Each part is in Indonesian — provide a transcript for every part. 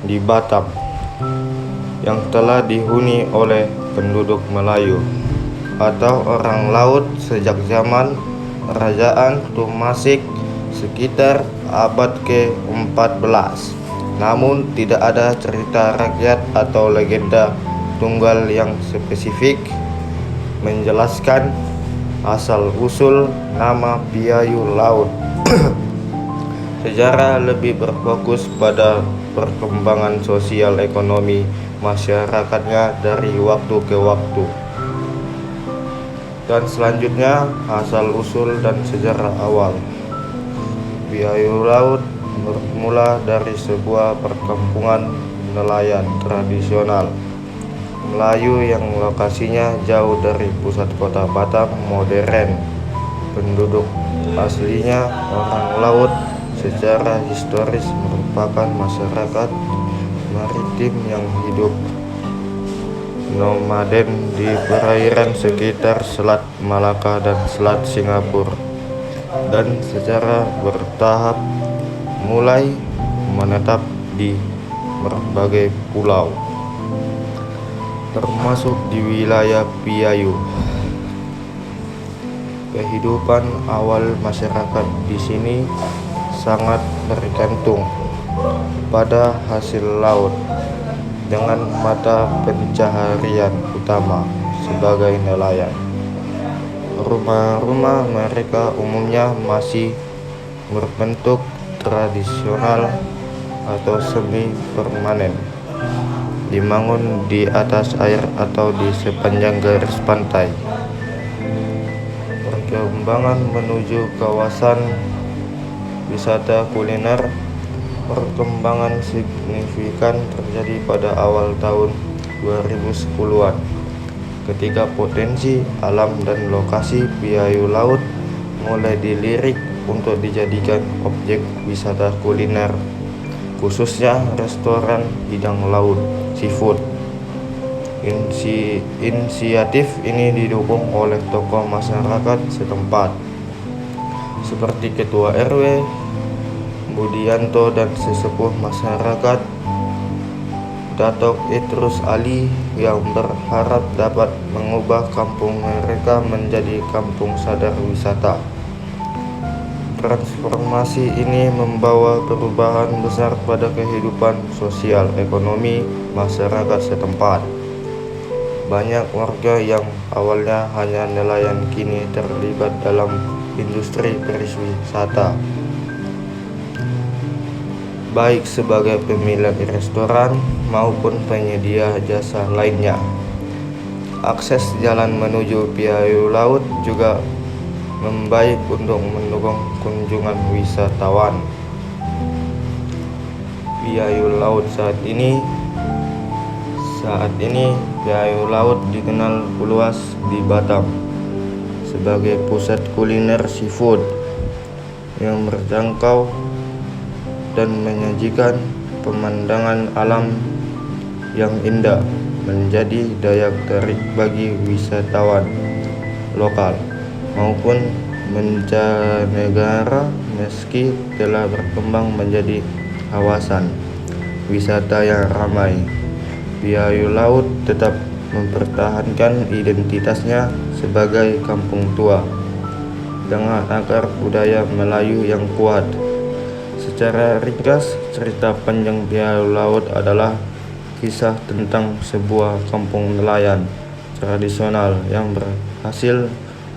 di Batam yang telah dihuni oleh penduduk Melayu atau orang laut sejak zaman Kerajaan Tumasik sekitar abad ke-14. Namun tidak ada cerita rakyat atau legenda tunggal yang spesifik menjelaskan asal-usul nama Piayu Laut. Sejarah lebih berfokus pada perkembangan sosial ekonomi masyarakatnya dari waktu ke waktu. Dan selanjutnya asal-usul dan sejarah awal. Piayu Laut bermula dari sebuah perkampungan nelayan tradisional Melayu yang lokasinya jauh dari pusat kota Batam modern. Penduduk aslinya orang laut secara historis merupakan masyarakat maritim yang hidup nomaden di perairan sekitar Selat Malaka dan Selat Singapura, dan secara bertahap mulai menetap di berbagai pulau, termasuk di wilayah Piayu. Kehidupan awal masyarakat di sini sangat bergantung pada hasil laut dengan mata pencaharian utama sebagai nelayan. Rumah-rumah mereka umumnya masih berbentuk tradisional atau semi permanen, dibangun di atas air atau di sepanjang garis pantai. Perkembangan menuju kawasan wisata kuliner. Perkembangan signifikan terjadi pada awal tahun 2010-an ketika potensi alam dan lokasi Piayu Laut mulai dilirik untuk dijadikan objek wisata kuliner, khususnya restoran bidang laut seafood. Inisiatif ini didukung oleh tokoh masyarakat setempat seperti Ketua RW Budianto dan sesepuh masyarakat Datuk Idrus Ali yang berharap dapat mengubah kampung mereka menjadi kampung sadar wisata. Transformasi ini membawa perubahan besar pada kehidupan sosial ekonomi masyarakat setempat. Banyak warga yang awalnya hanya nelayan kini terlibat dalam industri pariwisata, baik sebagai pemilik restoran maupun penyedia jasa lainnya. Akses jalan menuju Piayu Laut juga membaik untuk mendukung kunjungan wisatawan. Piayu Laut saat ini Piayu Laut dikenal luas di Batam sebagai pusat kuliner seafood yang terjangkau dan menyajikan pemandangan alam yang indah, menjadi daya tarik bagi wisatawan lokal maupun mancanegara. Meski telah berkembang menjadi kawasan wisata yang ramai, Piayu Laut tetap mempertahankan identitasnya sebagai kampung tua dengan akar budaya Melayu yang kuat. Secara ringkas, cerita panjang Piayu Laut adalah kisah tentang sebuah kampung nelayan tradisional yang berhasil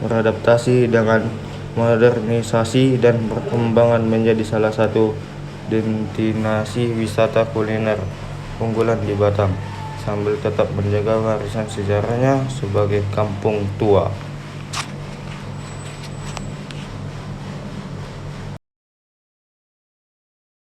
beradaptasi dengan modernisasi dan perkembangan menjadi salah satu destinasi wisata kuliner unggulan di Batam, sambil tetap menjaga warisan sejarahnya sebagai kampung tua.